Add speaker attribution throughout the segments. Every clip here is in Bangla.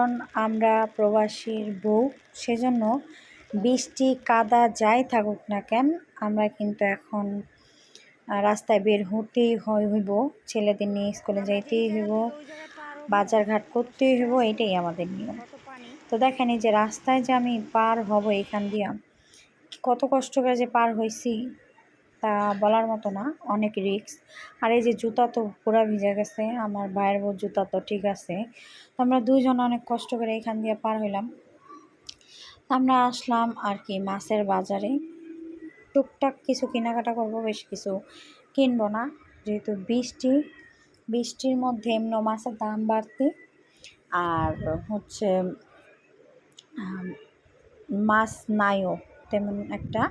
Speaker 1: কারণ আমরা প্রবাসীর বউ, সেজন্য বৃষ্টি কাদা যাই থাকুক না কেন আমরা কিন্তু এখন রাস্তায় বের হতেই হইব, ছেলেদের নিয়ে স্কুলে যাইতেই হইব, বাজার ঘাট করতেই হইব, এটাই আমাদের নিয়ম। তো দেখেন এই যে রাস্তায় যে আমি পার হব এখান দিয়া, কত কষ্ট করে যে পার হয়েছি তা বলার মতো না, অনেক রিস্ক। আর এই যে জুতা তো পুরা ভিজে গেছে, আমার ভাইয়ের বউ জুতা তো ঠিক আছে। তো আমরা দুইজন অনেক কষ্ট করে এখান দিয়ে পার হইলাম। আমরা আসলাম আর কি মাছের বাজারে, টুকটাক কিছু কেনাকাটা করব, বেশ কিছু কিনবো না, যেহেতু বৃষ্টির মধ্যে এমনি মাছের দাম বাড়তি, আর হচ্ছে মাছ নাইও তেমন একটা।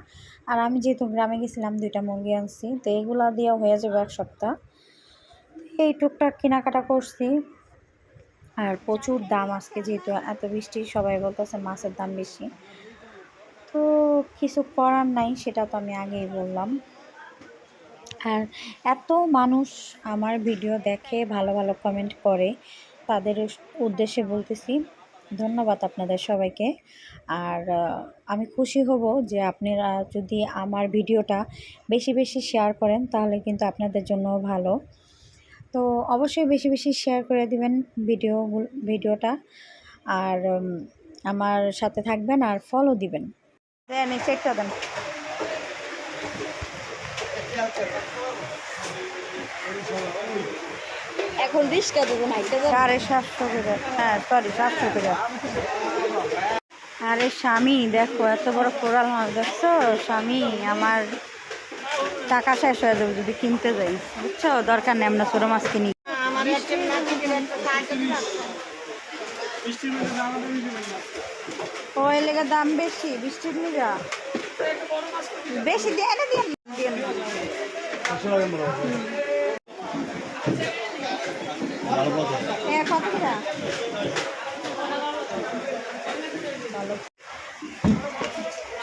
Speaker 1: আর আমি যেহেতু গ্রামে গেছিলাম 2টা মুরগি আনছি, তো এগুলা দিয়ে হয়ে যাবে 1 সপ্তাহ। এই টুকটাক কেনাকাটা করছি। আর প্রচুর দাম আজকে, যেহেতু এত বৃষ্টি, সবাই বলতেছে মাছের দাম বেশি, তো কিছু করার নাই, সেটা তো আমি আগেই বললাম। আর এত মানুষ আমার ভিডিও দেখে, ভালো ভালো কমেন্ট করে, তাদের উদ্দেশ্যে বলতেছি ধন্যবাদ আপনাদের সবাইকে। আর আমি খুশি হব যে আপনারা যদি আমার ভিডিওটা বেশি বেশি শেয়ার করেন, তাহলে কিন্তু আপনাদের জন্য ভালো। তো অবশ্যই বেশি বেশি শেয়ার করে দিবেন ভিডিওটা, আর আমার সাথে থাকবেন আর ফলো দিবেন। দেন চেকটা দেন।
Speaker 2: এখন রিস্কা দেবো না,
Speaker 1: 750 করে, হ্যাঁ সরি 700 করে। আরে স্বামী দেখো, এত বড় কোরাল মাছ দেখছো স্বামী, আমার টাকা শেষ হয়ে যাবে যদি কিনতে যাই, বুঝছো? দরকার নেই, আমরা ছোটো মাছ কিনি। ওই লেগে দাম বেশি, বৃষ্টির লিগা বেশি দিয়ে না দিয়ে কত করে?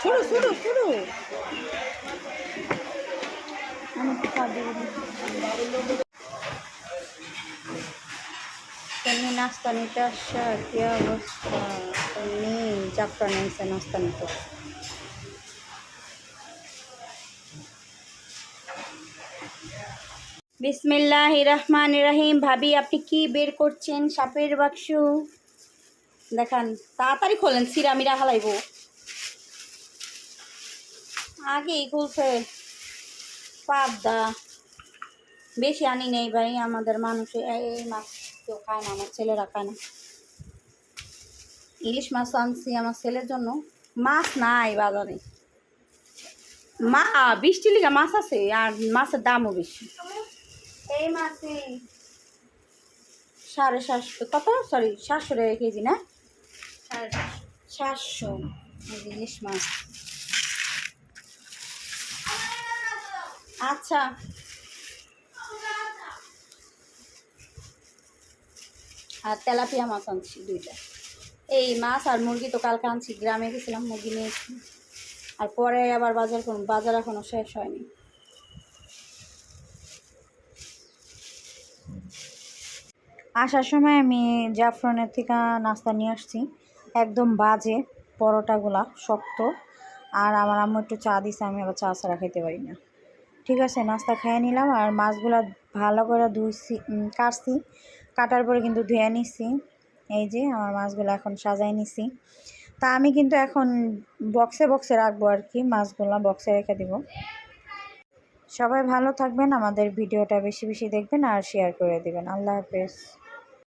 Speaker 1: শুরু শুরু শুরু তুমি নাস্তা নিতে আসছো, কি অবস্থা? তুমি যাত্রা নিয়েছে নাস্তা নিতে। বিসমিল্লাহির রহমানির রহিম। ভাবি আপনি কি বের করছেন? সাপের বাক্স দেখান, তাড়াতাড়ি খোলেন, সিরামিরা হালাইব। আগেই খুলছে, পাবদা বেশি আনি নেই ভাই, আমাদের মানুষে এই মাছ কেউ খায় না, আমার ছেলেরা খায় না। ইলিশ মাছ আনছি আমার ছেলের জন্য, মাছ নাই বাজারে, বৃষ্টি লিগা মাছ আছে, আর মাছের দামও বেশি। এই মাছে 750, কত সরি 700 টাকা কেজি না, 700 ইলিশ মাছ। আচ্ছা আর তেলাপিয়া মাছ আনছি 2টা। এই মাছ আর মুরগি তো কালকে আনছি, গ্রামে গেছিলাম মুরগি নিয়েছি, আর পরে আবার বাজার করুন, বাজার এখনো শেষ হয়নি। আসার সময় আমি জাফরানের থেকে নাস্তা নিয়ে আসছি, একদম বাজে, পরোটাগুলা শক্ত, আর আমার আম্মু একটু চা দিছে, আমি আবার চা ছাড়া খেতে পারি না। ঠিক আছে, নাস্তা খেয়ে নিলাম, আর মাছগুলা ভালো করে ধুইছি, কাটছি, কাটার পরে কিন্তু ধুয়ে নিছি। এই যে আমার মাছগুলো এখন সাজাই নিছি, তা আমি কিন্তু এখন বক্সে বক্সে রাখবো আর কি, মাছগুলো বক্সে রেখে দিব। সবাই ভালো থাকবেন, আমাদের ভিডিওটা বেশি বেশি দেখবেন আর শেয়ার করে দিবেন। আল্লাহ হাফেজ।